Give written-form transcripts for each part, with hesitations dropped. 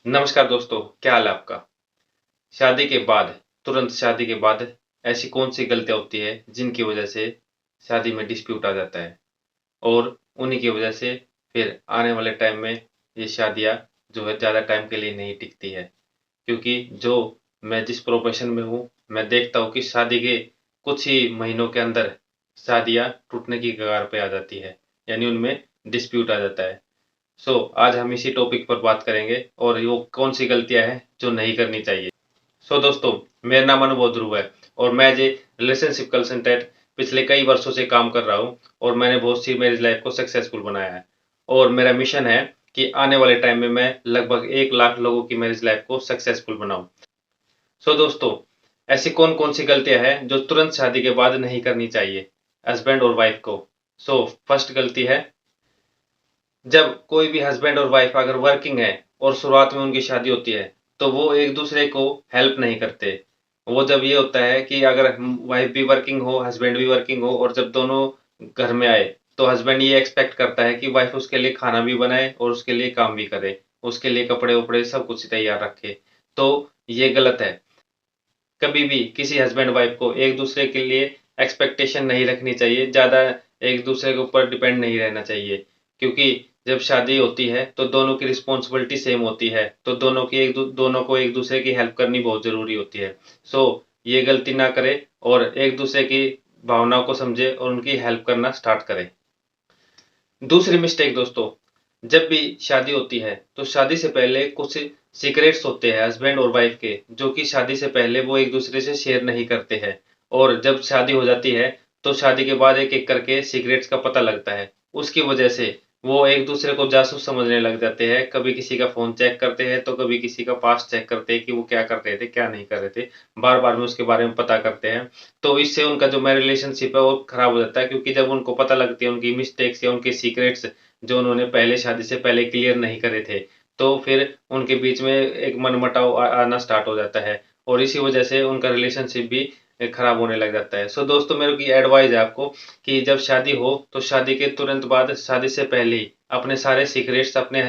नमस्कार दोस्तों, क्या हाल है आपका? शादी के बाद, तुरंत शादी के बाद ऐसी कौन-सी गलतियाँ होती है जिनकी वजह से शादी में डिस्प्यूट आ जाता है और उन्हीं की वजह से फिर आने वाले टाइम में ये शादियाँ जो है ज़्यादा टाइम के लिए नहीं टिकती है। क्योंकि जो मैं जिस प्रोफ़ेशन में हूँ, मैं देखता हूँ कि शादी के कुछ ही महीनों के अंदर शादियाँ टूटने की कगार पे आ जाती है, यानी उनमें डिस्प्यूट आ जाता है। आज हम इसी टॉपिक पर बात करेंगे और वो कौन सी गलतियां हैं जो नहीं करनी चाहिए। दोस्तों, मेरा नाम अनुभव ध्रुव है और मैं एज ए रिलेशनशिप कंसल्टेंट पिछले कई वर्षों से काम कर रहा हूँ और मैंने बहुत सी मैरिज लाइफ को सक्सेसफुल बनाया है और मेरा मिशन है कि आने वाले टाइम में मैं लगभग 1 लाख लोगों की मैरिज लाइफ को सक्सेसफुल बनाऊं। दोस्तों, ऐसी कौन कौन सी गलतियां हैं जो तुरंत शादी के बाद नहीं करनी चाहिए हस्बैंड और वाइफ को। फर्स्ट गलती है, जब कोई भी हस्बैंड और वाइफ अगर वर्किंग है और शुरुआत में उनकी शादी होती है, तो वो एक दूसरे को हेल्प नहीं करते। वो जब ये होता है कि अगर वाइफ भी वर्किंग हो, हस्बैंड भी वर्किंग हो और जब दोनों घर में आए, तो हस्बैंड ये एक्सपेक्ट करता है कि वाइफ उसके लिए खाना भी बनाए और उसके लिए काम भी करे, उसके लिए कपड़े-वपड़े सब कुछ तैयार रखे। तो ये गलत है। कभी भी किसी हस्बैंड वाइफ को एक दूसरे के लिए एक्सपेक्टेशन नहीं रखनी चाहिए, ज़्यादा एक दूसरे के ऊपर डिपेंड नहीं रहना चाहिए, क्योंकि जब शादी होती है तो दोनों की रिस्पॉन्सिबिलिटी सेम होती है, तो दोनों को एक दूसरे की हेल्प करनी बहुत ज़रूरी होती है। सो ये गलती ना करें और एक दूसरे की भावनाओं को समझे और उनकी हेल्प करना स्टार्ट करें। दूसरी मिस्टेक दोस्तों, जब भी शादी होती है तो शादी से पहले कुछ सीक्रेट्स होते हैं हस्बैंड और वाइफ के, जो कि शादी से पहले वो एक दूसरे से शेयर नहीं करते हैं और जब शादी हो जाती है तो शादी के बाद एक एक करके सीक्रेट्स का पता लगता है। उसकी वजह से वो एक दूसरे को जासूस समझने लग जाते हैं, कभी किसी का फोन चेक करते हैं तो कभी किसी का पास्ट चेक करते हैं कि वो क्या कर रहे थे क्या नहीं कर रहे थे, बार बार में उसके बारे में पता करते हैं। तो इससे उनका जो मैं रिलेशनशिप है वो खराब हो जाता है, क्योंकि जब उनको पता लगती है उनकी मिस्टेक्स या उनके सीक्रेट्स जो उन्होंने पहले शादी से पहले क्लियर नहीं करे थे, तो फिर उनके बीच में एक मनमुटाव आना स्टार्ट हो जाता है और इसी वजह से उनका रिलेशनशिप भी खराब होने लग जाता है। दोस्तों, मेरे की एडवाइस है आपको कि जब शादी हो तो शादी के तुरंत बाद, शादी से पहले ही अपने सारे सीक्रेट्स अपने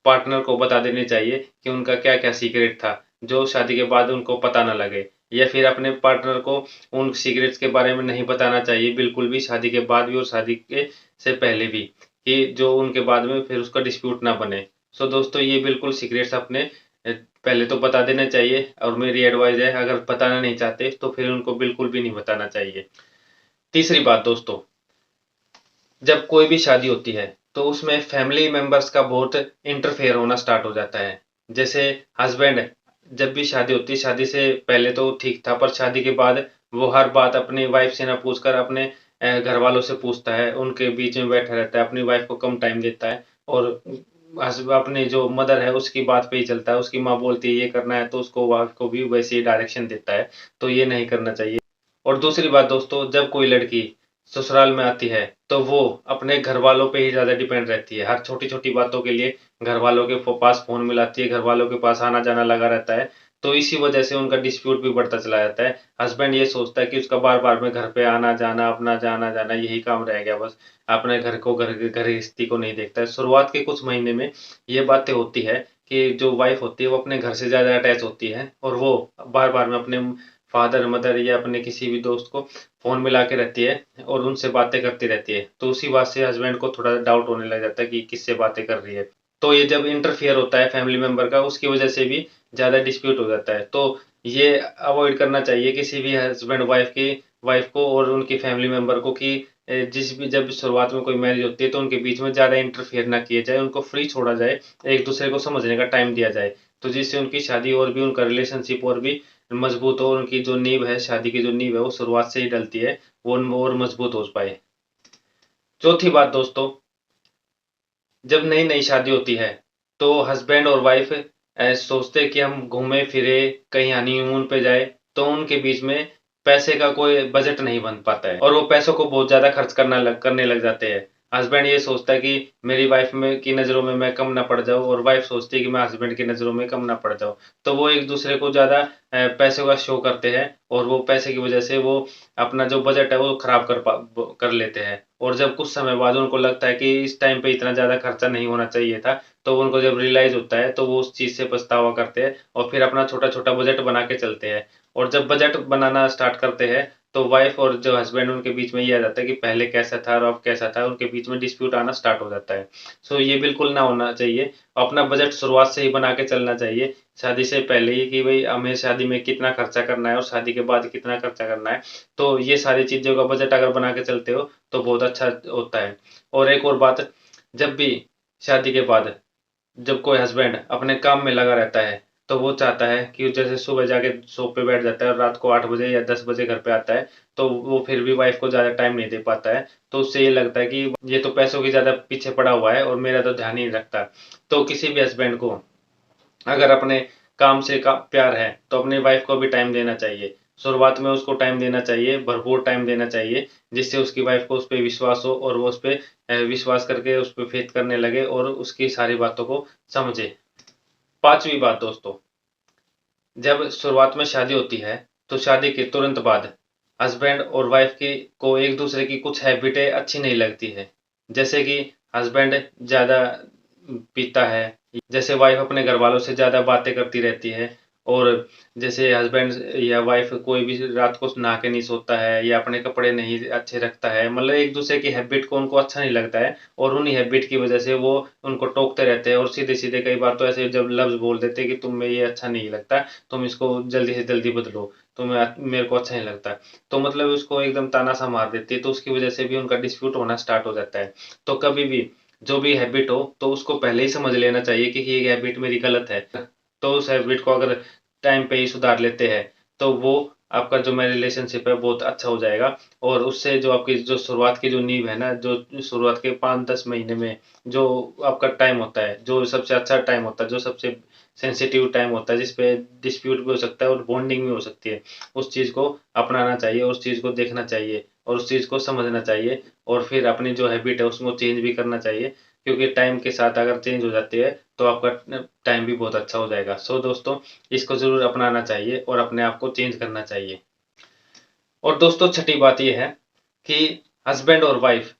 पार्टनर को बता देने चाहिए कि उनका क्या क्या सीक्रेट था, जो शादी के बाद उनको पता ना लगे, या फिर अपने पार्टनर को उन सीक्रेट्स के बारे में नहीं बताना चाहिए बिल्कुल भी, शादी के बाद भी और शादी के से पहले भी, कि जो उनके बाद में फिर उसका डिस्प्यूट ना बने। दोस्तों, ये बिल्कुल सीक्रेट्स अपने पहले तो बता देना चाहिए और मेरी एडवाइस है, अगर बताना नहीं चाहते तो फिर उनको बिल्कुल भी नहीं बताना चाहिए। तीसरी बात दोस्तों, जब कोई भी शादी होती है तो उसमें फैमिली मेंबर्स का बहुत इंटरफेयर होना स्टार्ट हो जाता है। जैसे हस्बैंड, जब भी शादी होती है, शादी से पहले तो ठीक था पर शादी के बाद वो हर बात अपनी वाइफ से ना पूछकर अपने घर वालों से पूछता है, उनके बीच में बैठा रहता है, अपनी वाइफ को कम टाइम देता है और अपनी जो मदर है उसकी बात पे ही चलता है। उसकी माँ बोलती है ये करना है तो उसको वाइफ को भी वैसे ही डायरेक्शन देता है। तो ये नहीं करना चाहिए। और दूसरी बात दोस्तों, जब कोई लड़की ससुराल में आती है तो वो अपने घर वालों पे ही ज्यादा डिपेंड रहती है, हर छोटी छोटी बातों के लिए घर वालों के पास फोन मिलाती है, घर वालों के पास आना जाना लगा रहता है। तो इसी वजह से उनका डिस्प्यूट भी बढ़ता चला जाता है। हस्बैंड ये सोचता है कि उसका बार बार में घर पे आना जाना, अपना जाना जाना यही काम रह गया बस, अपने घर को, घर गृहस्थी को नहीं देखता है। शुरुआत के कुछ महीने में ये बातें होती है कि जो वाइफ होती है वो अपने घर से ज्यादा अटैच होती है और वो बार बार में अपने फादर मदर या अपने किसी भी दोस्त को फोन मिला के रहती है और उनसे बातें करती रहती है। तो उसी बात से हस्बैंड को थोड़ा डाउट होने लग जाता है कि किससे बातें कर रही है। तो ये जब इंटरफियर होता है फैमिली मेंबर का, उसकी वजह से भी ज्यादा डिस्प्यूट हो जाता है। तो ये अवॉइड करना चाहिए किसी भी हस्बैंड वाइफ को और उनकी फैमिली मेंबर को कि जिस भी जब शुरुआत में कोई मैरिज होती है तो उनके बीच में ज्यादा इंटरफियर ना किया जाए, उनको फ्री छोड़ा जाए, एक दूसरे को समझने का टाइम दिया जाए, तो जिससे उनकी शादी और भी, उनका रिलेशनशिप और भी मजबूत हो, उनकी जो नींव है, शादी की जो नींव है वो शुरुआत से ही डलती है, वो और मजबूत हो पाए। चौथी बात दोस्तों, जब नई नई शादी होती है तो हस्बैंड और वाइफ सोचते हैं कि हम घूमे फिरे, कहीं हनीमून पे जाए, तो उनके बीच में पैसे का कोई बजट नहीं बन पाता है और वो पैसों को बहुत ज्यादा खर्च करने लग जाते हैं। हस्बैंड ये सोचता है कि मेरी वाइफ में की नज़रों में मैं कम ना पड़ जाऊँ, और वाइफ सोचती है कि मैं हस्बैंड की नज़रों में कम ना पड़ जाऊँ। तो वो एक दूसरे को ज़्यादा पैसों का शो करते हैं, और वो पैसे की वजह से वो अपना जो बजट है वो खराब कर लेते हैं। और जब कुछ समय बाद उनको लगता है कि इस टाइम पे इतना ज़्यादा खर्चा नहीं होना चाहिए था, तो उनको जब रियलाइज़ होता है तो वो उस चीज़ से पछतावा करते हैं, और फिर अपना छोटा-छोटा बजट बना के चलते हैं। और जब बजट बनाना स्टार्ट करते हैं, तो वाइफ और जो हस्बैंड उनके बीच में ये आ जाता है कि पहले कैसा था और अब कैसा था, उनके बीच में डिस्प्यूट आना स्टार्ट हो जाता है। सो ये बिल्कुल ना होना चाहिए। अपना बजट शुरुआत से ही बना के चलना चाहिए, शादी से पहले ही, कि भई हमें शादी में कितना खर्चा करना है और शादी के बाद कितना खर्चा करना है। तो ये सारी चीज़ों का बजट अगर बना के चलते हो तो बहुत अच्छा होता है। और एक और बात, जब भी शादी के बाद जब कोई हस्बैंड अपने काम में लगा रहता है, तो वो चाहता है कि जैसे सुबह जाके शॉप पे बैठ जाता है और रात को 8 बजे या 10 बजे घर पे आता है, तो वो फिर भी वाइफ को ज़्यादा टाइम नहीं दे पाता है। तो उससे ये लगता है कि ये तो पैसों की ज़्यादा पीछे पड़ा हुआ है और मेरा तो ध्यान ही नहीं रखता। तो किसी भी हस्बैंड को अगर अपने काम से का प्यार है, तो अपनी वाइफ को भी टाइम देना चाहिए। शुरुआत में उसको टाइम देना चाहिए, भरपूर टाइम देना चाहिए, जिससे उसकी वाइफ को उस पे विश्वास हो और वो उस पे विश्वास करके उस पे फेथ करने लगे और उसकी सारी बातों को समझे। 5वीं बात दोस्तों, जब शुरुआत में शादी होती है, तो शादी के तुरंत बाद हस्बैंड और वाइफ की को एक दूसरे की कुछ हैबिटें अच्छी नहीं लगती है। जैसे कि हस्बैंड ज़्यादा पीता है, जैसे वाइफ अपने घर वालों से ज़्यादा बातें करती रहती है, और जैसे हस्बैंड या वाइफ कोई भी रात को नहा के नहीं सोता है या अपने कपड़े नहीं अच्छे रखता है, मतलब एक दूसरे की हैबिट को उनको अच्छा नहीं लगता है, और उन्हीं हैबिट की वजह से वो उनको टोकते रहते हैं, और सीधे-सीधे कई बार तो ऐसे जब लफ्ज़ बोल देते हैं कि तुम में ये अच्छा नहीं लगता, तुम इसको जल्दी से जल्दी बदलो, मेरे को अच्छा नहीं लगता। तो मतलब उसको एकदम ताना-सा मार देती है, तो उसकी वजह से भी उनका डिस्प्यूट होना स्टार्ट हो जाता है। तो कभी भी जो भी हैबिट हो, तो उसको पहले ही समझ लेना चाहिए कि ये हैबिट मेरी गलत है। तो उस हैबिट को अगर टाइम पे ही सुधार लेते हैं, तो वो आपका जो मैं रिलेशनशिप है बहुत अच्छा हो जाएगा, और उससे जो आपकी जो शुरुआत की जो नींव है ना, जो शुरुआत के 5-10 महीने में जो आपका टाइम होता है, जो सबसे अच्छा टाइम होता है, जो सबसे सेंसिटिव टाइम होता है, जिस पे डिस्प्यूट भी हो सकता है और बॉन्डिंग भी हो सकती है, उस चीज़ को अपनाना चाहिए, उस चीज़ को देखना चाहिए और उस चीज़ को समझना चाहिए, और फिर अपनी जो हैबिट है उसको चेंज भी करना चाहिए, क्योंकि टाइम के साथ अगर चेंज हो जाती है, तो आपका टाइम भी बहुत अच्छा हो जाएगा। सो दोस्तों, इसको ज़रूर अपनाना चाहिए और अपने आप को चेंज करना चाहिए। और दोस्तों, छठी बात ये है कि हस्बैंड और वाइफ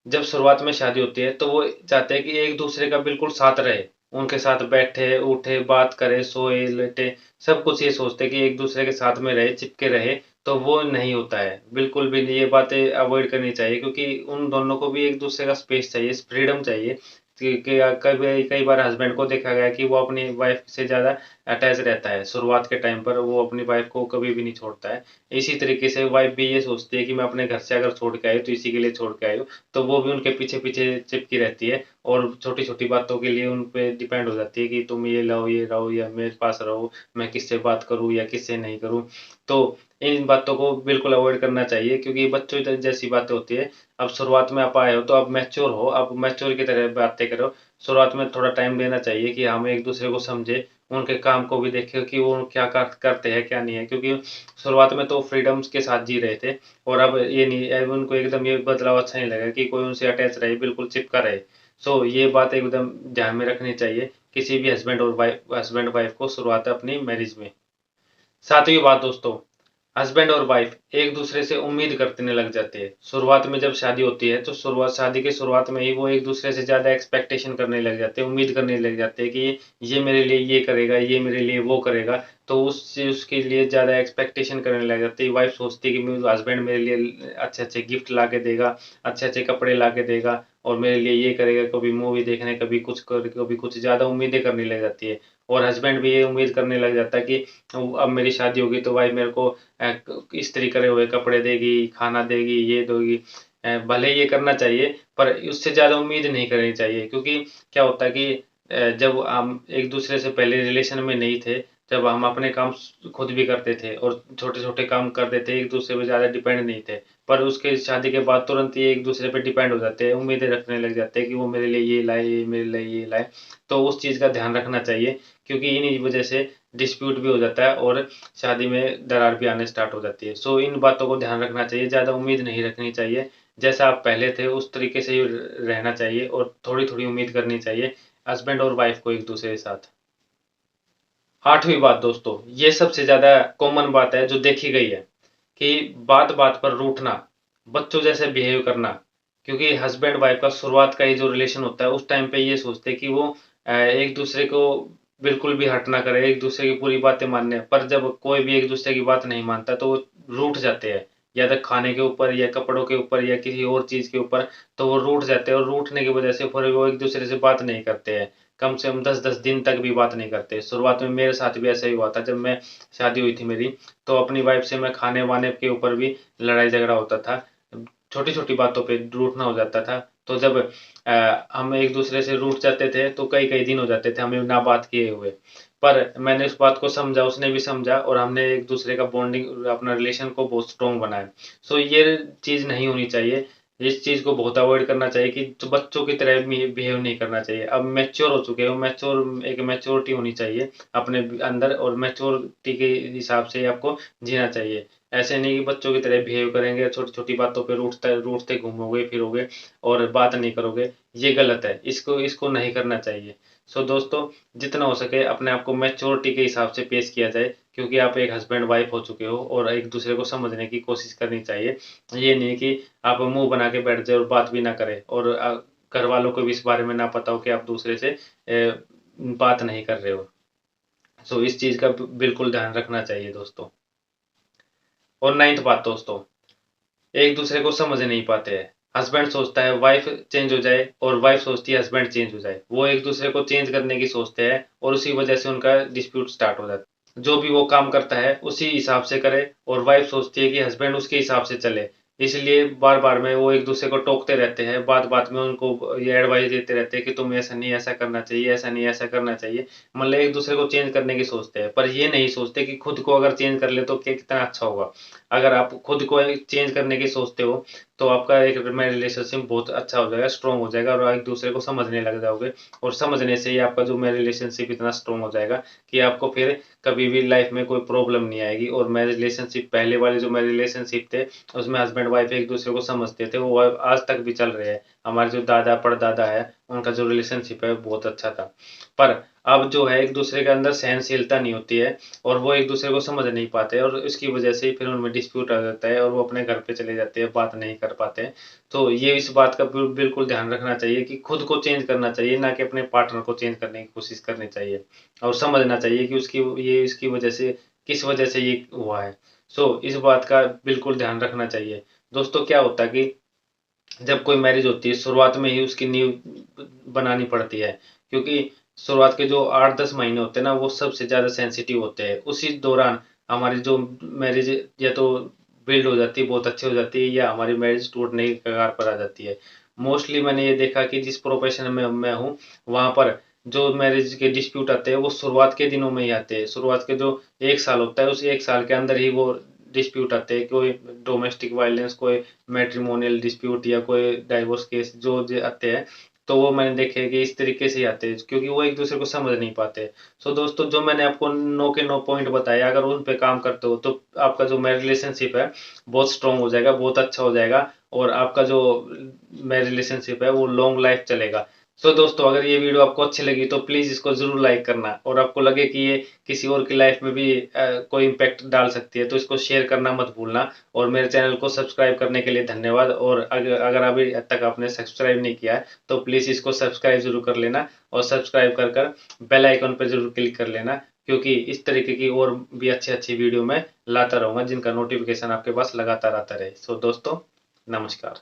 जब शुरुआत में शादी होती है, तो वो चाहते हैं कि एक-दूसरे का बिल्कुल साथ रहे। उनके साथ बैठे, उठे, बात करे, सोए, लेटे, सब कुछ ये सोचते हैं कि एक-दूसरे के साथ में रहे, चिपके रहे, तो वो नहीं होता है। बिल्कुल भी नहीं, ये बातें अवॉइड करनी चाहिए, क्योंकि उन दोनों को भी एक-दूसरे का स्पेस चाहिए, फ्रीडम चाहिए। कि कई कई बार हस्बैंड को देखा गया है कि वो अपनी वाइफ से ज़्यादा अटैच रहता है। शुरुआत के टाइम पर वो अपनी वाइफ को कभी भी नहीं छोड़ता है। इसी तरीके से वाइफ भी ये सोचती है कि मैं अपने घर से अगर छोड़ के आई हूँ, तो इसी के लिए छोड़ के आई हूँ। तो वो भी उनके पीछे-पीछे चिपकी रहती है, और छोटी-छोटी बातों के लिए उन पे डिपेंड हो जाती है कि तुम ये लाओ, ये लाओ, या मेरे पास रहो, मैं किससे बात करूँ या किससे नहीं करूँ। तो इन बातों को बिल्कुल अवॉइड करना चाहिए, क्योंकि बच्चों जैसी बातें होती है। अब शुरुआत में आप आए हो, तो आप मैच्योर हो, आप मैच्योर की तरह बातें करो। शुरुआत में थोड़ा टाइम देना चाहिए कि हम एक-दूसरे को समझें, उनके काम को भी देखें कि वो क्या करते हैं, क्या नहीं है। क्योंकि शुरुआत में तो फ्रीडम्स के साथ जी रहे थे, और अब ये नहीं, अब उनको एकदम ये बदलाव अच्छा नहीं लगा कि कोई उनसे अटैच रहे, बिल्कुल चिपका रहे। सो ये बात एकदम ध्यान में रखनी चाहिए किसी भी हस्बैंड वाइफ को शुरुआत अपनी मैरिज में। 7वीं बात दोस्तों, हस्बैंड और वाइफ एक दूसरे से उम्मीद करने लग जाते हैं। शुरुआत में जब शादी होती है, तो शादी की शुरुआत में ही वो एक दूसरे से ज़्यादा एक्सपेक्टेशन करने लग जाते हैं, उम्मीद करने लग जाते हैं कि ये मेरे लिए ये करेगा, ये मेरे लिए वो करेगा। तो उससे उसके लिए ज़्यादा एक्सपेक्टेशन करने लग जाती है। वाइफ सोचती है कि मेरे हस्बैंड मेरे लिए अच्छे-अच्छे गिफ्ट ला के देगा, अच्छे-अच्छे कपड़े ला के देगा, और मेरे लिए ये करेगा, कभी मूवी देखने, कभी कुछ ज़्यादा उम्मीदें करने लग जाती है। और हस्बैंड भी ये उम्मीद करने लग जाता है कि अब मेरी शादी होगी तो वाइफ मेरे को इस्त्री करे हुए कपड़े देगी, खाना देगी, ये देगी। भले ही ये करना चाहिए, पर उससे ज़्यादा उम्मीद नहीं करनी चाहिए, क्योंकि क्या होता है कि जब हम एक-दूसरे से पहले रिलेशन में नहीं थे, जब हम अपने काम खुद भी करते थे और छोटे-छोटे काम करते थे, एक-दूसरे पे ज़्यादा डिपेंड नहीं थे। पर उसके शादी के बाद तुरंत ही एक-दूसरे पे डिपेंड हो जाते हैं, उम्मीदें रखने लग जाते हैं कि वो मेरे लिए ये लाए, ये मेरे लिए ये लाए। तो उस चीज़ का ध्यान रखना चाहिए, क्योंकि इन्हीं वजह से डिस्प्यूट भी हो जाता है और शादी में दरार भी आने स्टार्ट हो जाती है। सो इन बातों को ध्यान रखना चाहिए, ज़्यादा उम्मीद नहीं रखनी चाहिए। जैसा आप पहले थे उस तरीके से ही रहना चाहिए और थोड़ी-थोड़ी उम्मीद करनी चाहिए हस्बैंड और वाइफ को एक-दूसरे के साथ। 8वीं बात दोस्तों, ये सबसे ज़्यादा कॉमन बात है जो देखी गई है कि बात-बात पर रूठना, बच्चों जैसे बिहेव करना। क्योंकि हस्बैंड वाइफ का शुरुआत का ये जो रिलेशन होता है उस टाइम पे ये सोचते हैं कि वो एक-दूसरे को बिल्कुल भी हर्ट ना करे, एक-दूसरे की पूरी बातें माने। पर जब कोई भी एक-दूसरे की बात नहीं मानता तो वो रूठ जाते हैं, या तो खाने के ऊपर या कपड़ों के ऊपर या किसी और चीज़ के ऊपर, तो वो रूठ जाते हैं और रूठने की वजह से फिर वो एक-दूसरे से बात नहीं करते हैं। कम से कम 10-10 दिन तक भी बात नहीं करते। शुरुआत में मेरे साथ भी ऐसा ही हुआ था जब मैं शादी हुई थी मेरी, तो अपनी वाइफ से मैं खाने-वाने के ऊपर भी लड़ाई-झगड़ा होता था। छोटी-छोटी बातों पे रूठना हो जाता था। तो जब हम एक-दूसरे से रूठ जाते थे तो कई-कई दिन हो जाते थे हमें ना बात किए हुए। पर मैंने उस बात को समझा, उसने भी समझा और हमने एक-दूसरे का बॉन्डिंग अपना रिलेशन को बहुत स्ट्रॉन्ग बनाया। सो ये चीज़ नहीं होनी चाहिए। इस चीज़ को बहुत अवॉइड करना चाहिए कि जो बच्चों की तरह बिहेव नहीं करना चाहिए। अब मैच्योर हो चुके हो, एक मैच्योरिटी होनी चाहिए अपने अंदर और मैच्योरिटी के हिसाब से आपको जीना चाहिए। ऐसे नहीं कि बच्चों की तरह बिहेव करेंगे, छोटी-छोटी बातों पे रूठते रूठते घूमोगे फिरोगे और बात नहीं करोगे, ये गलत है। इसको इसको नहीं करना चाहिए। सो दोस्तों, जितना हो सके अपने आप को मैच्योरिटी के हिसाब से पेश किया जाए, क्योंकि आप एक हस्बैंड वाइफ हो चुके हो और एक-दूसरे को समझने की कोशिश करनी चाहिए। ये नहीं कि आप मुँह बना के बैठ जाओ और बात भी ना करें और घरवालों को भी इस बारे में ना पता हो कि आप दूसरे से बात नहीं कर रहे हो। सो इस चीज़ का बिल्कुल ध्यान रखना चाहिए दोस्तों। और 9th बात दोस्तों, एक-दूसरे को समझ नहीं पाते हैं। हस्बैंड सोचता है वाइफ चेंज हो जाए और वाइफ सोचती है हस्बैंड चेंज हो जाए। वो एक-दूसरे को चेंज करने की सोचते हैं और उसी वजह से उनका डिस्प्यूट स्टार्ट हो जाता है। जो भी वो काम करता है उसी हिसाब से करे और वाइफ सोचती है कि हस्बैंड उसके हिसाब से चले। इसलिए बार-बार में वो एक-दूसरे को टोकते रहते हैं, बात-बात में उनको ये एडवाइस देते रहते हैं कि तुम ऐसा नहीं ऐसा करना चाहिए, ऐसा नहीं ऐसा करना चाहिए। मतलब एक-दूसरे को चेंज करने की सोचते हैं, पर ये नहीं सोचते कि खुद को अगर चेंज कर ले तो कितना अच्छा होगा। अगर आप खुद को चेंज करने की सोचते हो, तो आपका एक में रिलेशनशिप बहुत अच्छा हो जाएगा, स्ट्रॉन्ग हो जाएगा और एक-दूसरे को समझने लग जाओगे और समझने से ही आपका जो में रिलेशनशिप इतना स्ट्रॉन्ग हो जाएगा कि आपको फिर कभी भी लाइफ में कोई प्रॉब्लम नहीं आएगी और मेरे रिलेशनशिप पहले वाले जो मेरे रिलेशनशिप थे, उसमें हस्बैंड वाइफ एक-दूसरे को समझते थे, वो आज तक भी चल रहे हैं। हमारे जो दादा, परदादा है, उनका जो रिलेशनशिप है, बहुत अच्छा था। पर अब जो है एक-दूसरे के अंदर सहनशीलता नहीं होती है और वो एक-दूसरे को समझ नहीं पाते और इसकी वजह से ही फिर उनमें डिस्प्यूट आ जाता है और वो अपने घर पे चले जाते हैं, बात नहीं कर पाते हैं। तो ये इस बात का बिल्कुल ध्यान रखना चाहिए कि खुद को चेंज करना चाहिए, ना कि अपने पार्टनर को चेंज करने की कोशिश करनी चाहिए और समझना चाहिए कि उसकी ये इसकी वजह से किस वजह से ये हुआ है। सो इस बात का बिल्कुल ध्यान रखना चाहिए। दोस्तों क्या होता है कि जब कोई मैरिज होती है, शुरुआत में ही उसकी नींव बनानी पड़ती है, क्योंकि शुरुआत के जो 8-10 महीने होते हैं ना, वो सबसे ज़्यादा सेंसिटिव होते हैं। उसी दौरान हमारी जो मैरिज या तो बिल्ड हो जाती है, बहुत अच्छी हो जाती है या हमारी मैरिज टूटने की कगार पर आ जाती है। मोस्टली मैंने ये देखा कि जिस प्रोफ़ेशन में मैं हूँ, वहाँ पर जो मैरिज के डिस्प्यूट आते हैं, वो शुरुआत के दिनों में ही आते हैं। शुरुआत के जो 1 साल होता है, उस 1 साल के अंदर ही वो डिस्प्यूट आते हैं। कोई डोमेस्टिक वायलेंस, कोई मैट्रिमोनियल डिस्प्यूट या कोई डाइवोर्स केस जो आते हैं, तो वो मैंने देखे हैं कि इस तरीके से ही आते हैं क्योंकि वो एक दूसरे को समझ नहीं पाते। सो दोस्तों, जो मैंने आपको नो के नो पॉइंट बताए, अगर उन पे काम करते हो तो आपका जो मैरिज रिलेशनशिप है बहुत स्ट्रांग हो जाएगा, बहुत अच्छा हो जाएगा और आपका जो मैरिज रिलेशनशिप है वो लॉन्ग लाइफ चलेगा। सो दोस्तों, अगर ये वीडियो आपको अच्छी लगी तो प्लीज़ इसको ज़रूर लाइक करना और आपको लगे कि ये किसी और की लाइफ में भी कोई इम्पैक्ट डाल सकती है तो इसको शेयर करना मत भूलना और मेरे चैनल को सब्सक्राइब करने के लिए धन्यवाद। और अगर अभी तक आपने सब्सक्राइब नहीं किया है तो प्लीज़ इसको सब्सक्राइब ज़रूर कर लेना और सब्सक्राइब कर बेल आइकन पर ज़रूर क्लिक कर लेना, क्योंकि इस तरीके की और भी अच्छी-अच्छी वीडियो मैं लाता रहूँगा जिनका नोटिफ़िकेशन आपके पास लगातार आता रहे। सो दोस्तों, नमस्कार।